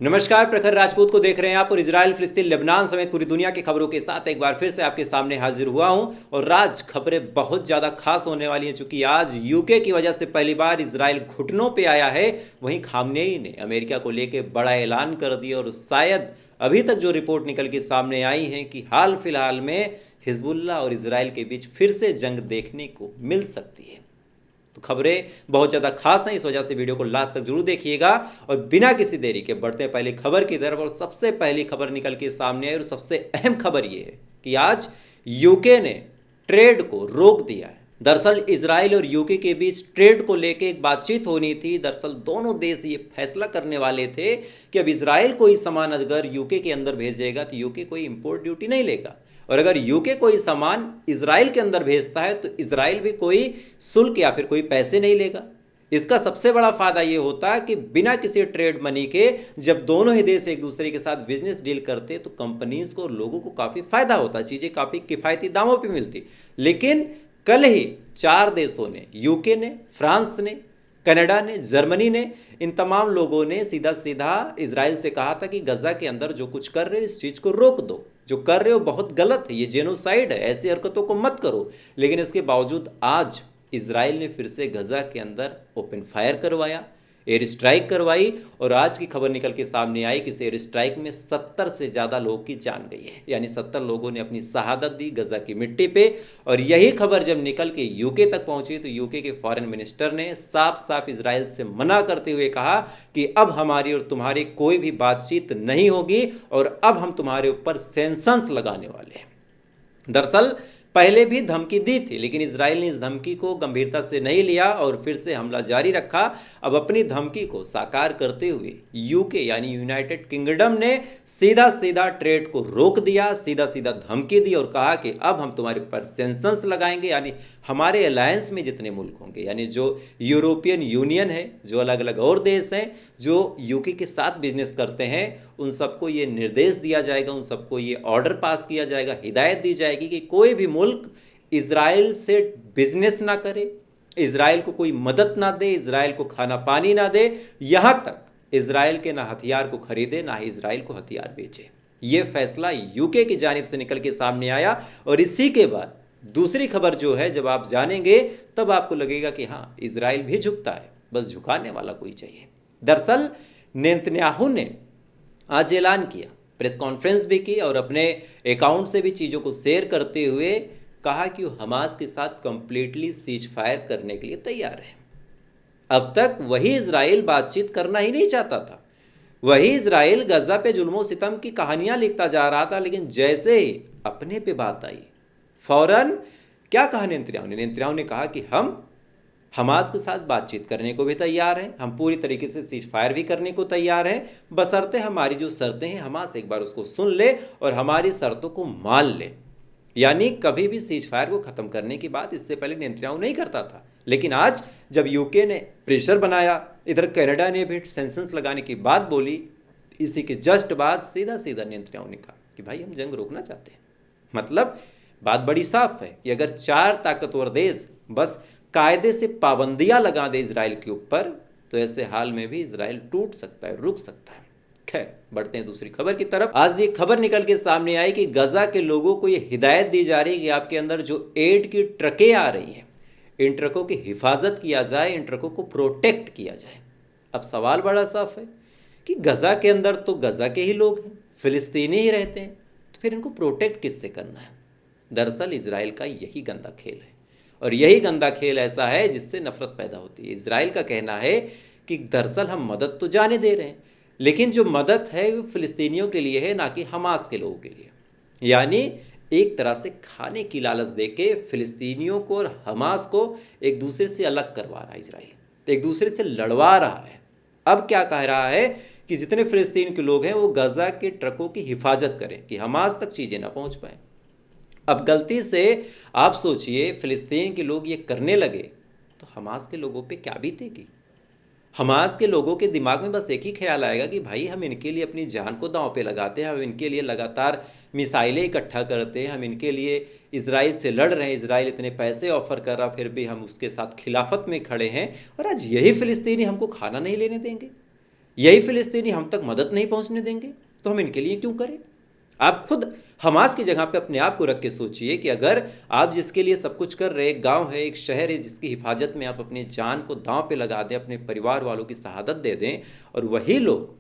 नमस्कार, प्रखर राजपूत को देख रहे हैं आप और इजराइल, फिलिस्तीन, लेबनान समेत पूरी दुनिया की खबरों के साथ एक बार फिर से आपके सामने हाजिर हुआ हूं। और आज खबरें बहुत ज़्यादा खास होने वाली हैं, चूंकि आज यूके की वजह से पहली बार इजराइल घुटनों पे आया है। वहीं खामनेई ने अमेरिका को लेकर बड़ा ऐलान कर दिया और शायद अभी तक जो रिपोर्ट निकल के सामने आई है कि हाल फिलहाल में हिजबुल्लाह और इजराइल के बीच फिर से जंग देखने को मिल सकती है। तो खबरें बहुत ज़्यादा खास हैं, इस वजह से वीडियो को लास्ट तक जरूर देखिएगा। और बिना किसी देरी के बढ़ते हैं पहली खबर की तरफ। और सबसे पहली खबर निकल के सामने आई और सबसे अहम खबर यह है कि आज यूके ने ट्रेड को रोक दिया है। दरअसल इजराइल और यूके के बीच ट्रेड को लेकर एक बातचीत होनी थी। दरअसल दोनों देश ये फैसला करने वाले थे कि अब इजराइल कोई सामान अगर यूके के अंदर भेजेगा तो यूके कोई इंपोर्ट ड्यूटी नहीं लेगा, और अगर यूके कोई सामान इजराइल के अंदर भेजता है तो इजराइल भी कोई शुल्क या फिर कोई पैसे नहीं लेगा। इसका सबसे बड़ा फायदा ये होता है कि बिना किसी ट्रेड मनी के जब दोनों ही देश एक दूसरे के साथ बिजनेस डील करते तो कंपनीज को और लोगों को काफ़ी फायदा होता, चीज़ें काफ़ी किफ़ायती दामों पे मिलती। लेकिन कल ही 4 देशों ने, यूके ने, फ्रांस ने, कनाडा ने, जर्मनी ने, इन तमाम लोगों ने सीधा सीधा इजराइल से कहा था कि गजा के अंदर जो कुछ कर रहे हो इस चीज़ को रोक दो, जो कर रहे हो बहुत गलत है, ये जेनोसाइड है, ऐसी हरकतों को मत करो। लेकिन इसके बावजूद आज इजराइल ने फिर से गजा के अंदर ओपन फायर करवाया, एयर स्ट्राइक करवाई। और आज की खबर निकल के सामने आई कि इस एयर स्ट्राइक में 70 से ज़्यादा लोगों की जान गई है, यानी 70 लोगों ने अपनी शहादत दी गजा की मिट्टी पे। और यही खबर जब निकल के यूके तक पहुंची तो यूके के फॉरेन मिनिस्टर ने साफ साफ इजराइल से मना करते हुए कहा कि अब हमारी और तुम्हारी कोई भी बातचीत नहीं होगी और अब हम तुम्हारे ऊपर सैंक्शंस लगाने वाले हैं। दरअसल पहले भी धमकी दी थी, लेकिन इजराइल ने इस धमकी को गंभीरता से नहीं लिया और फिर से हमला जारी रखा। अब अपनी धमकी को साकार करते हुए यूके यानी यूनाइटेड किंगडम ने सीधा सीधा ट्रेड को रोक दिया, सीधा सीधा धमकी दी और कहा कि अब हम तुम्हारे ऊपर सैंक्शंस लगाएंगे। यानी हमारे अलायंस में जितने मुल्क होंगे, यानी जो यूरोपियन यूनियन है, जो अलग अलग और देश हैं जो यूके के साथ बिजनेस करते हैं, उन सबको ये निर्देश दिया जाएगा, उन सबको ये ऑर्डर पास किया जाएगा, हिदायत दी जाएगी कि कोई भी मुल्क इजराइल से बिजनेस ना करे, इजराइल को कोई मदद ना दे, इजराइल को खाना पानी ना दे, यहां तक इजराइल के ना हथियार को खरीदे ना ही इजराइल को हथियार बेचे। ये फैसला यूके की जानिब से निकल के सामने आया। और इसी के बाद दूसरी खबर जो है, जब आप जानेंगे तब आपको लगेगा कि हाँ, इजराइल भी झुकता है, बस झुकाने वाला कोई चाहिए। दरअसल नेतन्याहू ने आज ऐलान किया, प्रेस कॉन्फ्रेंस भी की और अपने अकाउंट से भी चीज़ों को शेयर करते हुए कहा कि वो हमास के साथ कंप्लीटली सीज फायर करने के लिए तैयार है। अब तक वही इजराइल बातचीत करना ही नहीं चाहता था, वही इजराइल गजा पे जुल्मों सितम की कहानियां लिखता जा रहा था। लेकिन जैसे ही अपने पे बात आई, फौरन क्या कहा नेतन्याहू ने कहा कि हम हमास के साथ बातचीत करने को भी तैयार हैं, हम पूरी तरीके से सीज फायर भी करने को तैयार हैं, बशर्ते हमारी जो शर्तें हैं हमास एक बार उसको सुन ले और हमारी शर्तों को मान ले। यानी कभी भी सीज फायर को ख़त्म करने की बात इससे पहले नेतन्याहू नहीं करता था। लेकिन आज जब यूके ने प्रेशर बनाया, इधर कनाडा ने भी सेंक्शंस लगाने की बात बोली, इसी के जस्ट बाद सीधा सीधा नेतन्याहू ने कहा कि भाई हम जंग रोकना चाहते हैं। मतलब बात बड़ी साफ है कि अगर 4 ताकतवर देश बस कायदे से पाबंदियां लगा दे इजराइल के ऊपर, तो ऐसे हाल में भी इजराइल टूट सकता है, रुक सकता है। खैर, बढ़ते हैं दूसरी खबर की तरफ। आज ये खबर निकल के सामने आई कि गजा के लोगों को ये हिदायत दी जा रही है कि आपके अंदर जो एड की ट्रकें आ रही हैं, इन ट्रकों की हिफाजत किया जाए, इन ट्रकों को प्रोटेक्ट किया जाए। अब सवाल बड़ा साफ है कि गजा के अंदर तो गजा के ही लोग हैं, फिलिस्तीनी ही रहते हैं, तो फिर इनको प्रोटेक्ट किससे करना है? दरअसल इजराइल का यही गंदा खेल है, और यही गंदा खेल ऐसा है जिससे नफरत पैदा होती है। इजराइल का कहना है कि दरअसल हम मदद तो जाने दे रहे हैं, लेकिन जो मदद है वो फिलिस्तीनियों के लिए है, ना कि हमास के लोगों के लिए। यानी एक तरह से खाने की लालच देके फिलिस्तीनियों को और हमास को एक दूसरे से अलग करवा रहा है इजराइल, एक दूसरे से लड़वा रहा है। अब क्या कह रहा है कि जितने फिलिस्तीन के लोग हैं वो गजा के ट्रकों की हिफाजत करें कि हमास तक चीज़ें ना पहुँच पाएँ। अब गलती से आप सोचिए फिलिस्तीन के लोग ये करने लगे तो हमास के लोगों पे क्या बीतेगी? हमास के लोगों के दिमाग में बस एक ही ख्याल आएगा कि भाई हम इनके लिए अपनी जान को दांव पे लगाते हैं, हम इनके लिए लगातार मिसाइलें इकट्ठा करते हैं, हम इनके लिए इजराइल से लड़ रहे हैं, इजराइल इतने पैसे ऑफर कर रहा, फिर भी हम उसके साथ खिलाफत में खड़े हैं, और आज यही फिलिस्तीनी हमको खाना नहीं लेने देंगे। यही फिलिस्तीनी हम तक मदद नहीं पहुंचने देंगे, तो हम इनके लिए क्यों करें? आप खुद हमास की जगह पे अपने आप को रख के सोचिए कि अगर आप जिसके लिए सब कुछ कर रहे, एक गांव है, एक शहर है, जिसकी हिफाजत में आप अपनी जान को दांव पे लगा दें, अपने परिवार वालों की शहादत दे दें, और वही लोग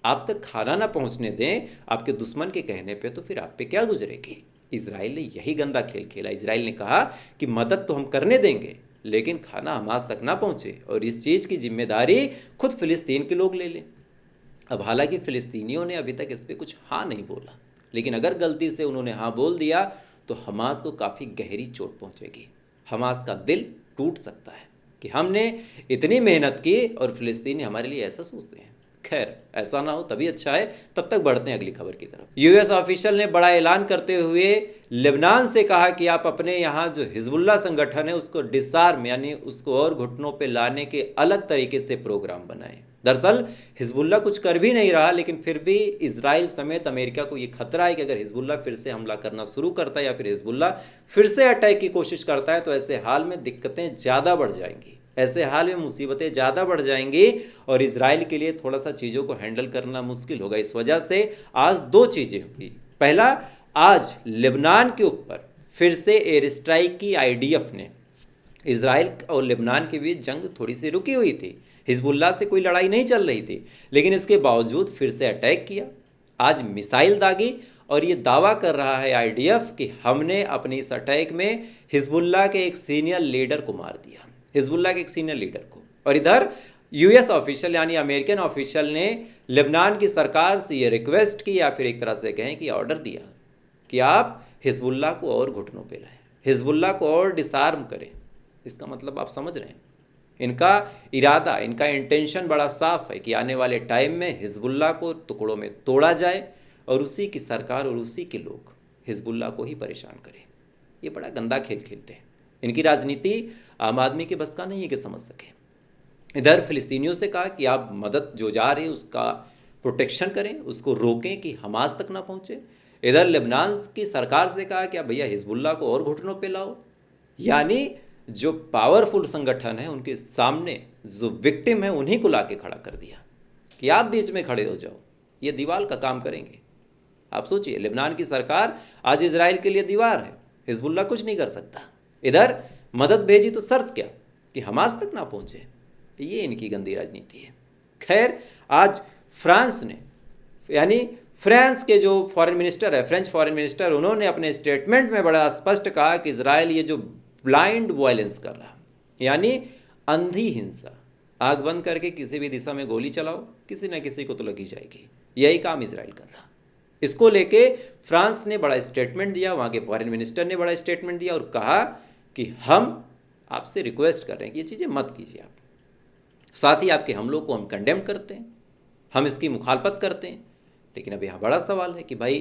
आप तक खाना ना पहुंचने दें आपके दुश्मन के कहने पे, तो फिर आप पे क्या गुजरेगी? इजराइल ने यही गंदा खेल खेला। इजराइल ने कहा कि मदद तो हम करने देंगे, लेकिन खाना हमास तक ना पहुंचे, और इस चीज़ की जिम्मेदारी खुद फिलिस्तीन के लोग ले लें। अब हालांकि फिलिस्तीनियों ने अभी तक इस पर कुछ हाँ नहीं बोला, लेकिन अगर गलती से उन्होंने हाँ बोल दिया तो हमास को काफ़ी गहरी चोट पहुंचेगी। हमास का दिल टूट सकता है कि हमने इतनी मेहनत की और फिलिस्तीनी हमारे लिए ऐसा सोचते हैं। खैर, ऐसा ना हो तभी अच्छा है। तब तक बढ़ते हैं अगली खबर की तरफ। यूएस ऑफिशियल ने बड़ा ऐलान करते हुए लेबनान से कहा कि आप अपने यहाँ जो हिजबुल्लाह संगठन है उसको डिसआर्म यानी उसको और घुटनों पे लाने के अलग तरीके से प्रोग्राम बनाएं। दरअसल हिजबुल्लाह कुछ कर भी नहीं रहा, लेकिन फिर भी इजराइल समेत अमेरिका को ये खतरा है कि अगर हिजबुल्लाह फिर से हमला करना शुरू करता है या फिर हिजबुल्लाह फिर से अटैक की कोशिश करता है, तो ऐसे हाल में दिक्कतें ज़्यादा बढ़ जाएंगी, ऐसे हाल में मुसीबतें ज़्यादा बढ़ जाएंगी और इजराइल के लिए थोड़ा सा चीज़ों को हैंडल करना मुश्किल होगा। इस वजह से आज दो चीज़ें हुई। पहला, आज लेबनान के ऊपर फिर से एयर स्ट्राइक की आईडीएफ ने। इजराइल और लेबनान के बीच जंग थोड़ी सी रुकी हुई थी, हिजबुल्लाह से कोई लड़ाई नहीं चल रही थी, लेकिन इसके बावजूद फिर से अटैक किया। आज मिसाइल दागी और ये दावा कर रहा है आईडीएफ कि हमने अपनी इस अटैक में हिजबुल्लाह के एक सीनियर लीडर को मार दिया, हिजबुल्लाह के एक सीनियर लीडर को। और इधर यूएस ऑफिशियल यानी अमेरिकन ऑफिशियल ने लेबनान की सरकार से ये रिक्वेस्ट की या फिर एक तरह से कहें कि ऑर्डर दिया कि आप हिजबुल्लाह को और घुटनों पे लाएं, हिजबुल्लाह को और डिसआर्म करें। इसका मतलब आप समझ रहे हैं, इनका इरादा, इनका इंटेंशन बड़ा साफ है कि आने वाले टाइम में हिजबुल्लाह को टुकड़ों में तोड़ा जाए और उसी की सरकार और उसी के लोग हिजबुल्लाह को ही परेशान करें। ये बड़ा गंदा खेल खेलते हैं। इनकी राजनीति आम आदमी के बस का नहीं है कि समझ सके। इधर फिलिस्तीनियों से कहा कि आप मदद जो जा रही है उसका प्रोटेक्शन करें, उसको रोकें कि हमास तक ना पहुँचे। इधर लेबनान की सरकार से कहा कि आप भैया हिजबुल्लाह को और घुटनों पे लाओ, यानी जो पावरफुल संगठन है उनके सामने जो विक्टिम है उन्हीं को लाके खड़ा कर दिया कि आप बीच में खड़े हो जाओ, ये दीवार का काम करेंगे। आप सोचिए, लेबनान की सरकार आज इजराइल के लिए दीवार है, हिजबुल्लाह कुछ नहीं कर सकता। इधर मदद भेजी तो शर्त क्या कि हमास तक ना पहुंचे। ये इनकी गंदी राजनीति है। खैर, आज फ्रांस ने यानी फ्रांस के जो फॉरेन मिनिस्टर है, फ्रेंच फॉरेन मिनिस्टर, उन्होंने अपने स्टेटमेंट में बड़ा स्पष्ट कहा कि इजराइल ये जो ब्लाइंड वायलेंस कर रहा, यानी अंधी हिंसा, आग बंद करके किसी भी दिशा में गोली चलाओ, किसी न किसी को तो लगी जाएगी, यही काम इजराइल कर रहा। इसको लेके फ्रांस ने बड़ा स्टेटमेंट दिया, वहाँ के फॉरेन मिनिस्टर ने बड़ा स्टेटमेंट दिया और कहा कि हम आपसे रिक्वेस्ट कर रहे हैं कि ये चीज़ें मत कीजिए आप। साथ ही आपके हमलों को हम कंडेम करते हैं, हम इसकी मुखालफत करते हैं। लेकिन अब यहाँ बड़ा सवाल है कि भाई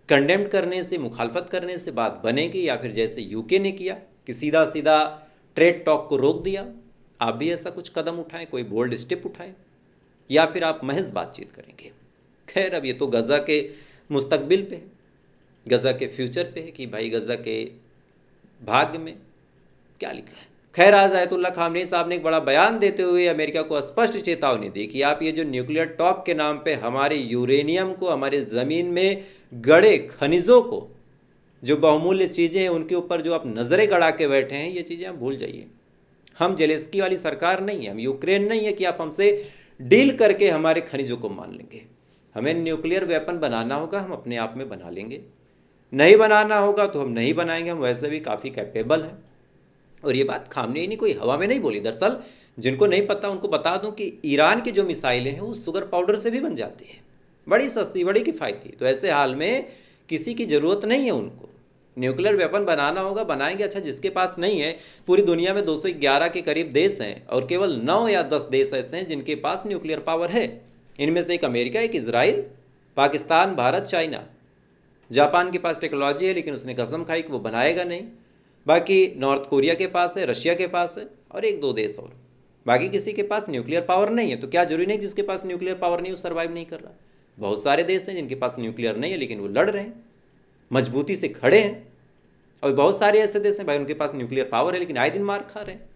कंडेम करने से, मुखालफत करने से बात बनेगी या फिर जैसे यूके ने किया कि सीधा सीधा ट्रेड टॉक को रोक दिया, आप भी ऐसा कुछ कदम उठाएं, कोई बोल्ड स्टेप उठाएं, या फिर आप महज बातचीत करेंगे। खैर, अब ये तो गज़ा के मुस्तकबिल पे है, गज़ा के फ्यूचर पे है कि भाई गज़ा के भाग्य में क्या लिखा है। खैर, आज आयतुल्लाह खामनेई साहब ने एक बड़ा बयान देते हुए अमेरिका को स्पष्ट चेतावनी दी कि आप ये जो न्यूक्लियर टॉक के नाम पे हमारे यूरेनियम को, हमारे ज़मीन में गड़े खनिजों को, जो बहुमूल्य चीज़ें हैं उनके ऊपर जो आप नज़रें गड़ा के बैठे हैं, ये चीज़ें आप भूल जाइए। हम जेलेंस्की वाली सरकार नहीं है, हम यूक्रेन नहीं है कि आप हमसे डील करके हमारे खनिजों को मान लेंगे। हमें न्यूक्लियर वेपन बनाना होगा, हम अपने आप में बना लेंगे, नहीं बनाना होगा तो हम नहीं बनाएंगे, हम वैसे भी काफ़ी कैपेबल हैं। और ये बात खामनेई ने कोई हवा में नहीं बोली। दरअसल जिनको नहीं पता उनको बता दूं कि ईरान की जो मिसाइलें हैं वो शुगर पाउडर से भी बन जाती है, बड़ी सस्ती, बड़ी किफ़ायती। तो ऐसे हाल में किसी की ज़रूरत नहीं है उनको। न्यूक्लियर वेपन बनाना होगा, बनाएंगे। अच्छा, जिसके पास नहीं है, पूरी दुनिया में 211 के करीब देश हैं और केवल 9 या 10 देश ऐसे हैं जिनके पास न्यूक्लियर पावर है। इनमें से एक अमेरिका, एक Israel, Pakistan, Bharat, China. Japan के पास टेक्नोलॉजी है लेकिन उसने कसम खाई कि वो बनाएगा नहीं। बाकी नॉर्थ कोरिया के पास है, रशिया के पास है और एक दो देश और। बाकी किसी के पास न्यूक्लियर पावर नहीं है। तो क्या जरूरी नहीं जिसके पास न्यूक्लियर पावर नहीं वो सर्वाइव नहीं कर रहा? बहुत सारे देश हैं जिनके पास न्यूक्लियर नहीं है लेकिन वो लड़ रहे हैं, मजबूती से खड़े हैं। और बहुत सारे ऐसे देश हैं भाई उनके पास न्यूक्लियर पावर है लेकिन आए दिन मार खा रहे हैं।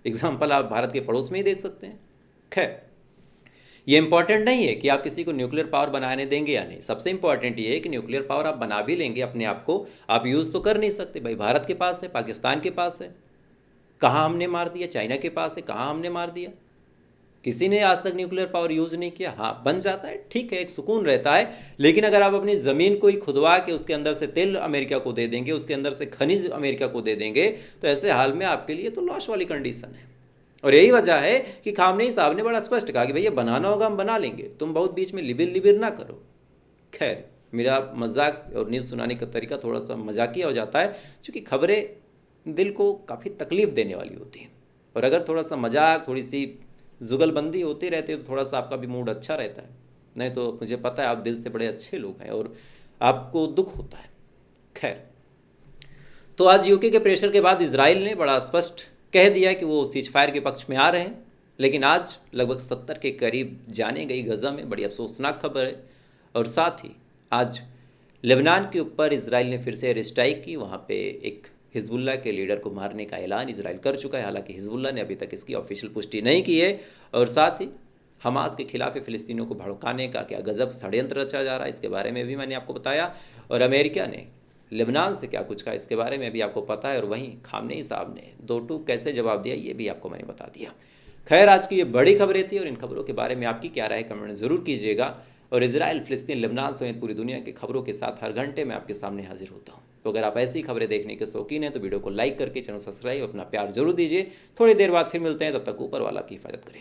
एग्जाम्पल आप भारत के पड़ोस में ही देख सकते हैं। खैर, ये इंपॉर्टेंट नहीं है कि आप किसी को न्यूक्लियर पावर बनाने देंगे या नहीं। सबसे इंपॉर्टेंट ये है कि न्यूक्लियर पावर आप बना भी लेंगे अपने आप को, आप यूज़ तो कर नहीं सकते। भाई भारत के पास है, पाकिस्तान के पास है, कहाँ हमने मार दिया? चाइना के पास है, कहाँ हमने मार दिया? किसी ने आज तक न्यूक्लियर पावर यूज़ नहीं किया। हाँ, बन जाता है, ठीक है, एक सुकून रहता है। लेकिन अगर आप अपनी ज़मीन को ही खुदवा के उसके अंदर से तेल अमेरिका को दे देंगे, उसके अंदर से खनिज अमेरिका को दे देंगे, तो ऐसे हाल में आपके लिए तो लॉस वाली कंडीशन है। और यही वजह है कि खामनेई साहब ने बड़ा स्पष्ट कहा कि भैया बनाना होगा हम बना लेंगे, तुम बहुत बीच में लिबिर लिबिर ना करो। खैर, मेरा मजाक और न्यूज़ सुनाने का तरीका थोड़ा सा मजाकिया हो जाता है, क्योंकि खबरें दिल को काफ़ी तकलीफ देने वाली होती हैं। और अगर थोड़ा सा मजाक, थोड़ी सी जुगलबंदी होती रहती है तो थोड़ा सा आपका भी मूड अच्छा रहता है। नहीं तो मुझे पता है आप दिल से बड़े अच्छे लोग हैं और आपको दुख होता है। खैर, तो आज यूके के प्रेशर के बाद इजराइल ने बड़ा स्पष्ट कह दिया कि वो सीज फायर के पक्ष में आ रहे हैं। लेकिन आज लगभग 70 के करीब जाने गई गज़ा में, बड़ी अफसोसनाक खबर है। और साथ ही आज लेबनान के ऊपर इजराइल ने फिर से एयर स्ट्राइक की। वहाँ पे एक हिजबुल्लाह के लीडर को मारने का ऐलान इजराइल कर चुका है। हालांकि हिजबुल्लाह ने अभी तक इसकी ऑफिशियल पुष्टि नहीं की है। और साथ ही हमास के खिलाफ फ़िलिस्तीनियों को भड़काने का क्या गजब षड्यंत्र रचा जा रहा है, इसके बारे में भी मैंने आपको बताया। और अमेरिका ने लेबनान से क्या कुछ कहा, इसके बारे में भी आपको पता है। और वहीं खामनेई साहब ने दो टूक कैसे जवाब दिया, ये भी आपको मैंने बता दिया। खैर, आज की ये बड़ी खबरें थी और इन खबरों के बारे में आपकी क्या राय, कमेंट ज़रूर कीजिएगा। और इजराइल, फिलिस्तीन, लेबनान समेत पूरी दुनिया की खबरों के साथ हर घंटे मैं आपके सामने हाजिर होता हूँ। तो अगर आप ऐसी खबरें देखने के शौकीन हैं तो वीडियो को लाइक करके चैनल सब्सक्राइब, अपना प्यार जरूर दीजिए। थोड़ी देर बाद फिर मिलते हैं, तब तक ऊपर वाला की हिफाजत करें।